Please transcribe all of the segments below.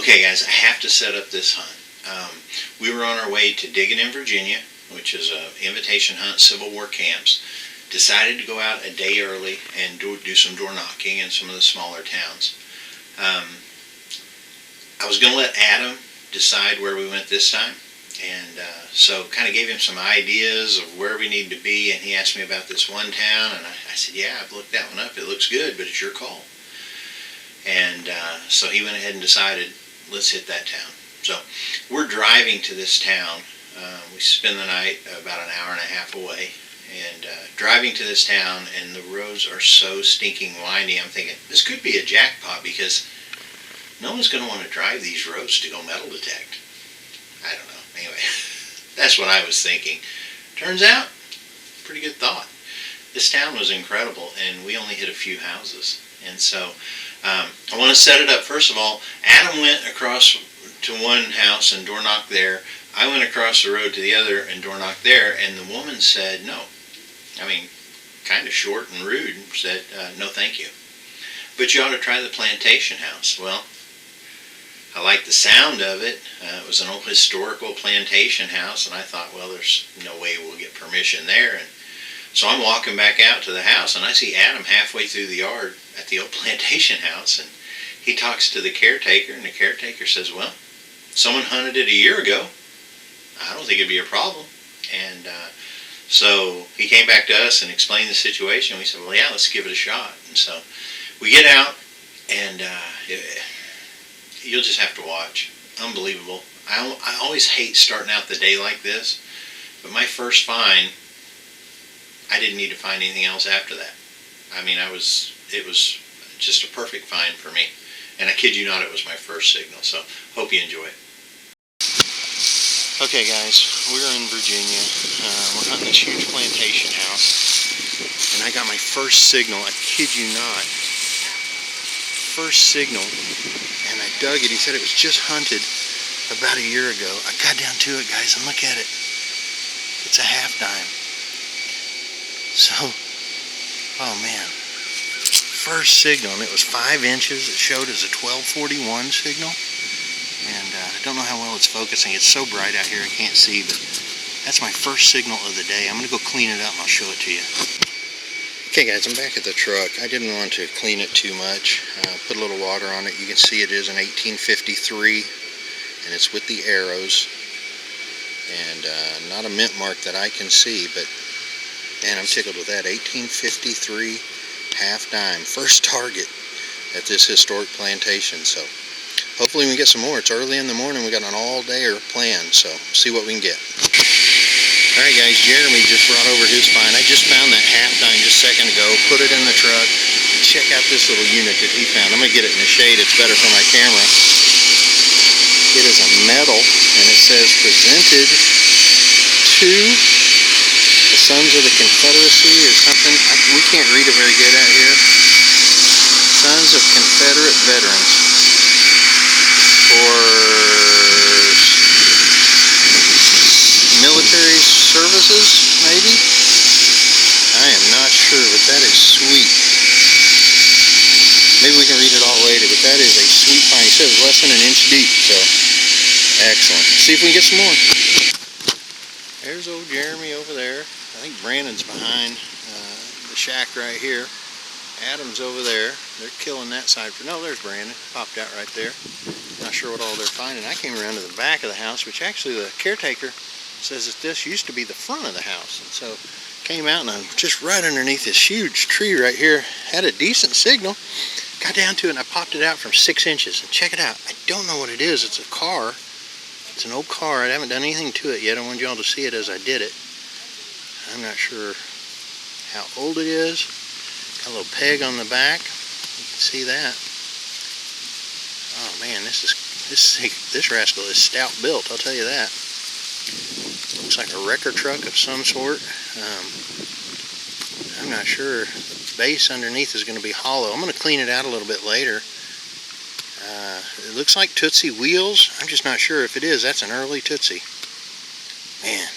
Okay guys, I have to set up this hunt. We were on our way to Digging in Virginia, which is an invitation hunt, Civil War camps. Decided to go out a day early and do some door knocking in some of the smaller towns. I was going to let Adam decide where we went this time, and so kind of gave him some ideas of where we need to be, and he asked me about this one town, and I said, yeah, I've looked that one up, it looks good, but it's your call. And so he went ahead and decided, let's hit that town. So we're driving to this town. We spend the night about an hour and a half away, and driving to this town, and the roads are so stinking windy. I'm thinking, this could be a jackpot, because no one's going to want to drive these roads to go metal detect. I don't know. Anyway, that's what I was thinking. Turns out, pretty good thought. This town was incredible, and we only hit a few houses. And so I want to set it up. First of all, Adam went across to one house and door knocked there. I went across the road to the other and door knocked there, and the woman said no. I mean, kind of short and rude, said no thank you. But you ought to try the Plantation house. Well, I liked the sound of it. It was an old historical plantation house, and I thought, well, there's no way we'll get permission there. And so I'm walking back out to the house, and I see Adam halfway through the yard at the old plantation house, and he talks to the caretaker, and the caretaker says, well, someone hunted it a year ago. I don't think it'd be a problem. And so he came back to us and explained the situation. We said, well, yeah, let's give it a shot. And so we get out, and you'll just have to watch. Unbelievable. I always hate starting out the day like this, but my first find, I didn't need to find anything else after that. I mean, it was just a perfect find for me. And I kid you not, it was my first signal. So hope you enjoy it. Okay guys, we're in Virginia. We're hunting this huge plantation house, and I got my first signal. I kid you not, first signal, and I dug it. He said it was just hunted about a year ago. I got down to it, guys, and look at it. It's a half dime. So, oh man, first signal, and it was 5 inches. It showed as a 1241 signal. And I don't know how well it's focusing. It's so bright out here I can't see, but that's my first signal of the day. I'm going to go clean it up and I'll show it to you. Okay guys, I'm back at the truck. I didn't want to clean it too much. Put a little water on it. You can see it is an 1853, and it's with the arrows. And not a mint mark that I can see, but man, I'm tickled with that. 1853 half dime. First target at this historic plantation. So hopefully we can get some more. It's early in the morning. We got an all-dayer planned, so see what we can get. Alright guys, Jeremy just brought over his find. I just found that half dime just a second ago, put it in the truck. Check out this little unit that he found. I'm going to get it in the shade. It's better for my camera. It is a medal, and it says presented to the Sons of the Confederacy or something. We can't read it very good out here. Sons of Confederate Veterans. For military services, maybe? I am not sure, but that is sweet. Maybe we can read it all later, but that is a sweet find. It says less than an inch deep, so excellent. See if we can get some more. There's old Jeremy over there. I think Brandon's behind the shack right here. Adam's over there. They're killing that side. No, there's Brandon. Popped out right there. Not sure what all they're finding. I came around to the back of the house, which actually the caretaker says that this used to be the front of the house. And so came out, and I'm just right underneath this huge tree right here. Had a decent signal. Got down to it, and I popped it out from 6 inches. And check it out. I don't know what it is. It's a car. It's an old car. I haven't done anything to it yet. I wanted y'all to see it as I did it. I'm not sure how old it is. Got a little peg on the back. You can see that. Oh man, this rascal is stout built, I'll tell you that. Looks like a wrecker truck of some sort. I'm not sure. The base underneath is going to be hollow. I'm going to clean it out a little bit later. It looks like Tootsie wheels. I'm just not sure if it is. That's an early Tootsie. Man,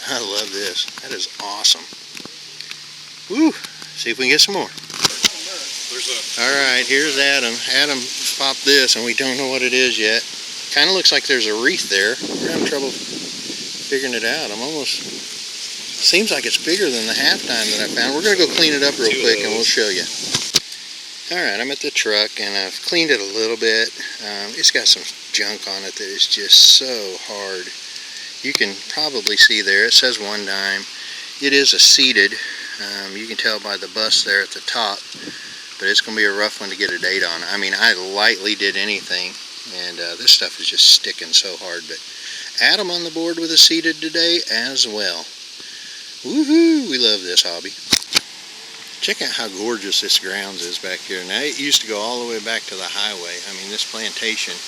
I love this. That is awesome. Woo! See if we can get some more. Alright, here's Adam. Adam pop this, and we don't know what it is yet. Kind of looks like there's a wreath there. We're having trouble figuring it out. Seems like it's bigger than the halftime that I found. We're going to go clean it up real quick and we'll show you. Alright, I'm at the truck and I've cleaned it a little bit. It's got some junk on it that is just so hard. You can probably see there, it says 1 dime. It is a seated. You can tell by the bust there at the top. But it's going to be a rough one to get a date on. I mean, I lightly did anything. And this stuff is just sticking so hard. But Adam on the board with a seated today as well. Woohoo! We love this hobby. Check out how gorgeous this grounds is back here. Now, it used to go all the way back to the highway. I mean, this plantation,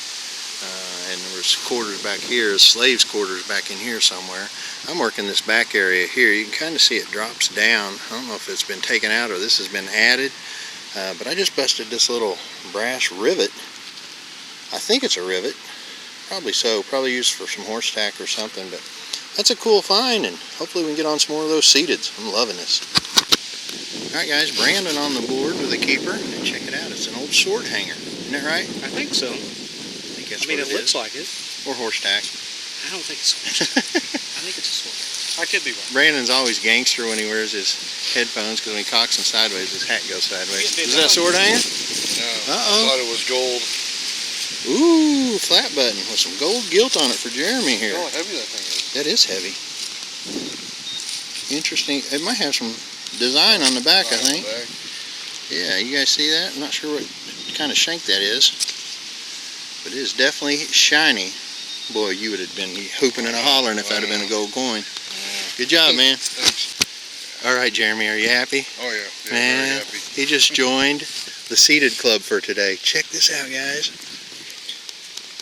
and there was quarters back here, slaves' quarters back in here somewhere. I'm working this back area here. You can kind of see it drops down. I don't know if it's been taken out or this has been added, but I just busted this little brass rivet. I think it's a rivet. Probably so. Probably used for some horse tack or something, but that's a cool find, and hopefully we can get on some more of those seateds. I'm loving this. Alright guys, Brandon on the board with a keeper. And check it out, it's an old sword hanger. Isn't that right? I think so. I mean, it looks like it. Or horse tack. I don't think it's horse tack. I think it's a sword. I could be wrong. Brandon's always gangster when he wears his headphones, because when he cocks them sideways, his hat goes sideways. Is that a sword hanger? No, uh-oh. I thought it was gold. Ooh, flat button with some gold gilt on it for Jeremy here. Oh, how heavy that thing is. That is heavy. Interesting. It might have some design on the back, I think. Yeah, you guys see that? I'm not sure what kind of shank that is, but it is definitely shiny. Boy, you would have been hooping and hollering if that had been a gold coin. Good job, man. Thanks. All right, Jeremy, are you happy? Oh yeah, Man, very happy. he just joined the seated club for today. Check this out, guys.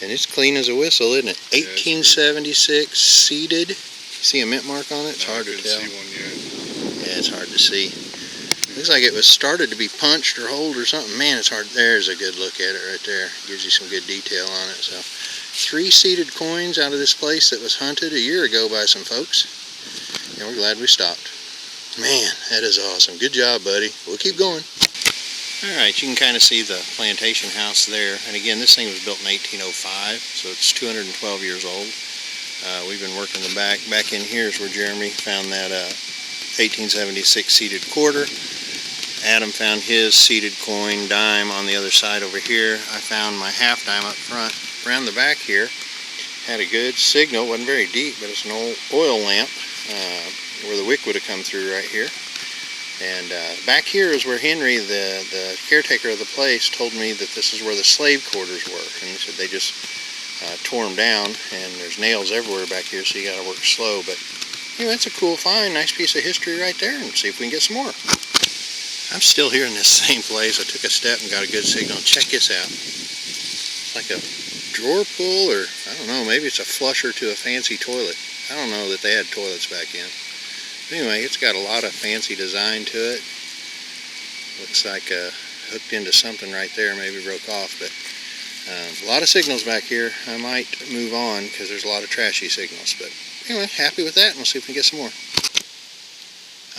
And it's clean as a whistle, isn't it? 1876 seated. See a mint mark on it? It's hard to tell. I couldn't see one yet. Yeah, it's hard to see. Looks like it was started to be punched or holed or something. Man, it's hard. There's a good look at it right there. Gives you some good detail on it. So, 3 seated coins out of this place that was hunted a year ago by some folks. And we're glad we stopped. Man, that is awesome. Good job, buddy. We'll keep going. Alright, you can kind of see the plantation house there. And again, this thing was built in 1805, so it's 212 years old. We've been working the back. Back in here is where Jeremy found that 1876 seated quarter. Adam found his seated coin dime on the other side over here. I found my half dime up front. Around the back here, had a good signal. Wasn't very deep, but it's an old oil lamp where the wick would have come through right here. And back here is where Henry, the caretaker of the place, told me that this is where the slave quarters were. And he said they just tore them down, and there's nails everywhere back here, so you got to work slow. But anyway, it's a cool find, nice piece of history right there, and see if we can get some more. I'm still here in this same place. I took a step and got a good signal. Check this out. It's like a drawer pull, or I don't know, maybe it's a flusher to a fancy toilet. I don't know that they had toilets back then. Anyway, it's got a lot of fancy design to it. Looks like hooked into something right there, maybe broke off, but a lot of signals back here. I might move on because there's a lot of trashy signals, but anyway, happy with that, and we'll see if we can get some more.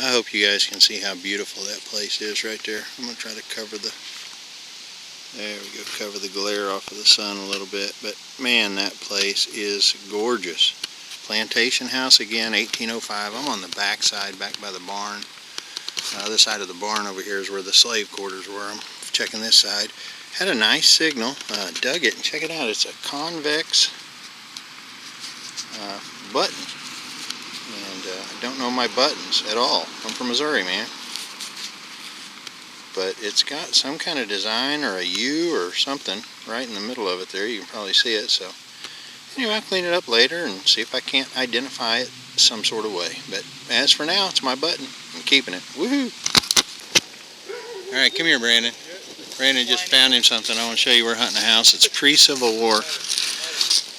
I hope you guys can see how beautiful that place is right there. I'm going to try to cover there we go, cover the glare off of the sun a little bit, but man, that place is gorgeous. Plantation house again, 1805. I'm on the back side, back by the barn. The other side of the barn over here is where the slave quarters were. I'm checking this side. Had a nice signal, dug it, and check it out. It's a convex button. And I don't know my buttons at all. I'm from Missouri, man. But it's got some kind of design or a U or something right in the middle of it there. You can probably see it. So anyway, I'll clean it up later and see if I can't identify it some sort of way. But as for now, it's my button. I'm keeping it. Woohoo! Alright, come here, Brandon. Brandon just found him something. I want to show you. We're hunting a house. It's pre-Civil War.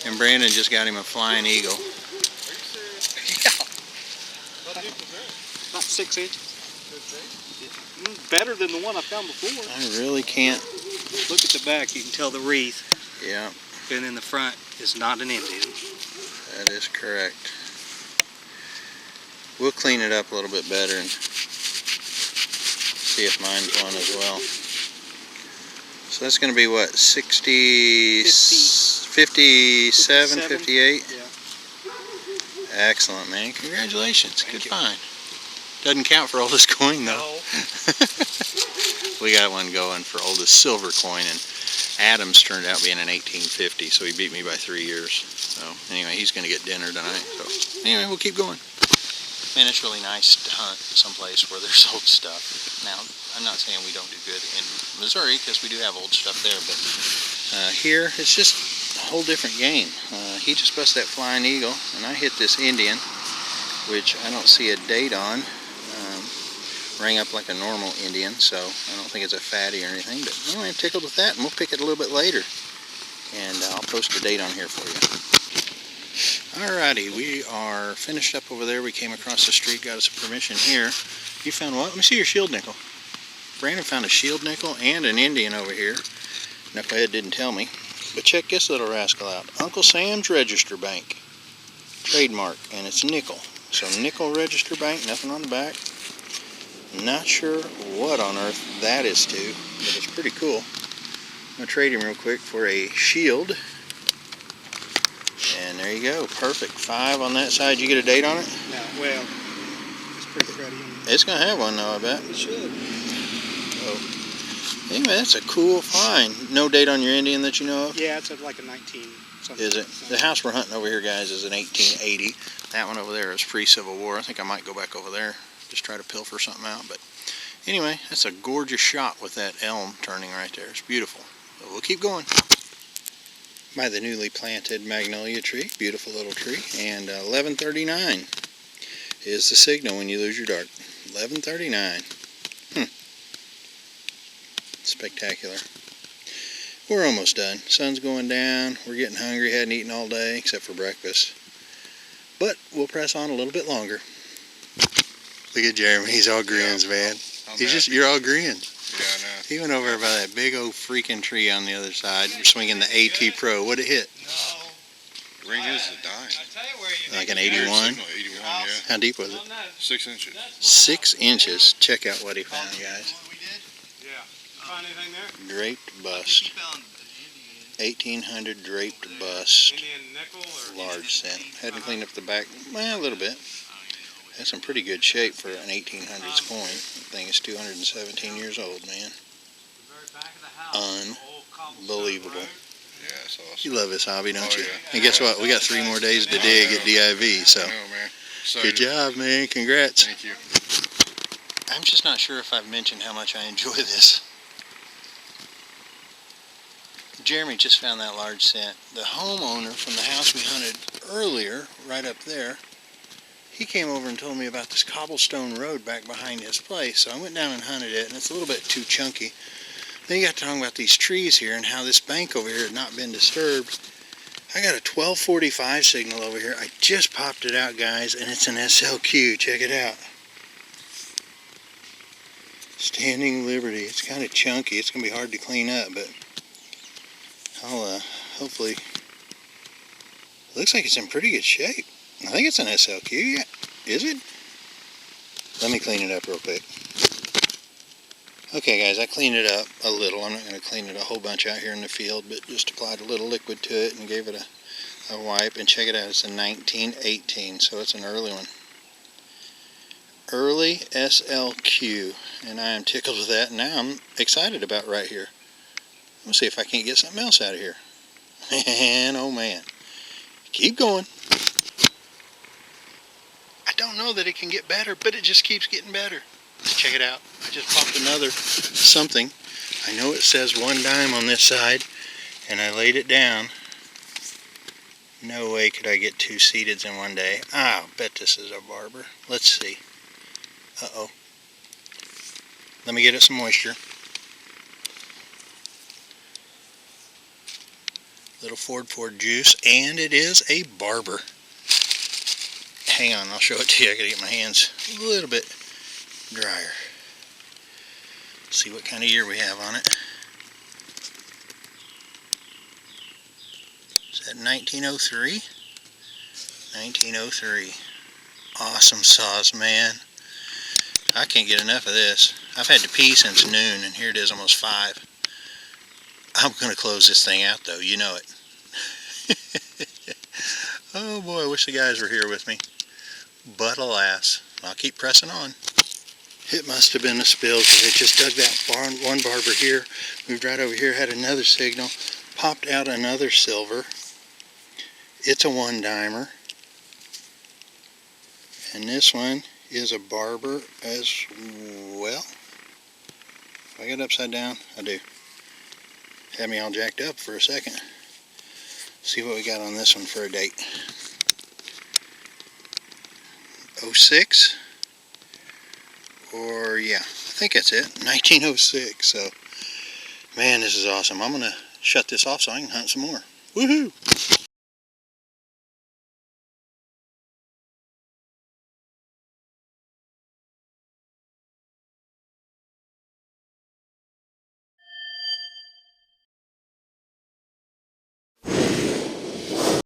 And Brandon just got him a flying eagle. Yeah. About 6 inches. Better than the one I found before. I really can't. Look at the back. You can tell the wreath. Yeah. And in the front is not an Indian. That is correct. We'll clean it up a little bit better and see if mine's one as well. So that's going to be what, 60, 57, 58? Yeah. Excellent, man. Congratulations. Good find. Doesn't count for oldest coin, though. No. We got one going for oldest silver coin, and Adams turned out being an 1850, so he beat me by 3 years. So anyway, he's going to get dinner tonight. So anyway, we'll keep going. Man, it's really nice to hunt someplace where there's old stuff. Now, I'm not saying we don't do good in Missouri, because we do have old stuff there, but here, it's just a whole different game. He just busted that flying eagle, and I hit this Indian, which I don't see a date on. Rang up like a normal Indian, so I don't think it's a fatty or anything, but anyway, I'm tickled with that, and we'll pick it a little bit later, and I'll post a date on here for you. Alrighty, we are finished up over there. We came across the street, got us a permission here. You found what? Let me see your shield nickel. Brandon found a shield nickel and an Indian over here. Knucklehead didn't tell me, but check this little rascal out. Uncle Sam's Register Bank, trademark, and it's nickel. So nickel register bank, nothing on the back. Not sure what on earth that is to, but it's pretty cool. I'm going to trade him real quick for a shield. And there you go, perfect. 5 on that side. You get a date on it? No, well, it's pretty cruddy. It's going to have one though, I bet. It should. Oh. Anyway, that's a cool find. No date on your Indian that you know of? Yeah, it's like a 19 something. Is it? The house we're hunting over here, guys, is an 1880. That one over there is pre-Civil War. I think I might go back over there, just try to pilfer something out. But anyway, that's a gorgeous shot with that elm turning right there. It's beautiful. But we'll keep going. By the newly planted magnolia tree, beautiful little tree, and 1139 is the signal when you lose your dart. 1139. Spectacular. We're almost done. Sun's going down. We're getting hungry. Hadn't eaten all day except for breakfast. But we'll press on a little bit longer. Look at Jeremy. He's all grins, man. You're all grins. Yeah, I know. He went over by that big old freaking tree on the other side. We're swinging the AT Pro. What'd it hit? The ring is a dime. Like an 81? 81, yeah. How deep was it? 6 inches. 6 inches. Check out what he found, guys. Find anything there? Draped bust. 1800 draped bust. Indian nickel or? Large cent. Had to clean up the back, well, a little bit. That's in pretty good shape for an 1800s coin. The thing is 217 years old, man. Unbelievable. Yeah, that's awesome. You love this hobby, don't you? Yeah. And guess what? We got 3 more days to dig at DIV, so I know, man. good job, man. Congrats. Thank you. I'm just not sure if I've mentioned how much I enjoy this. Jeremy just found that large cent. The homeowner from the house we hunted earlier, right up there, he came over and told me about this cobblestone road back behind his place. So I went down and hunted it, and it's a little bit too chunky. Then he got talking about these trees here and how this bank over here had not been disturbed. I got a 1245 signal over here. I just popped it out, guys, and it's an SLQ. Check it out. Standing Liberty. It's kind of chunky. It's going to be hard to clean up, but I'll hopefully... Looks like it's in pretty good shape. I think it's an SLQ, yeah. Is it? Let me clean it up real quick. Okay, guys, I cleaned it up a little. I'm not going to clean it a whole bunch out here in the field, but just applied a little liquid to it and gave it a wipe. And check it out, it's a 1918, so it's an early one. Early SLQ, and I am tickled with that. And now I'm excited about right here. Let's see if I can't get something else out of here. Man, oh man. Keep going. I don't know that it can get better, but it just keeps getting better. Check it out. I just popped another something. I know it says 1 dime on this side, and I laid it down. No way could I get 2 seededs in one day. I'll bet this is a barber. Let's see. Uh-oh. Let me get it some moisture. Little Ford juice, and it is a barber. Hang on, I'll show it to you. I gotta get my hands a little bit drier. See what kind of year we have on it. Is that 1903? 1903. Awesome sauce, man. I can't get enough of this. I've had to pee since noon, and here it is almost 5. I'm going to close this thing out, though. You know it. Oh, boy, I wish the guys were here with me. But alas, I'll keep pressing on. It must have been a spill because it just dug that one barber here, moved right over here, had another signal, popped out another silver. It's a 1-dimer. And this one is a barber as well. If I get upside down, I do. Had me all jacked up for a second. See what we got on this one for a date. 06, or yeah, I think that's it, 1906. So, man, this is awesome. I'm gonna shut this off so I can hunt some more. Woohoo!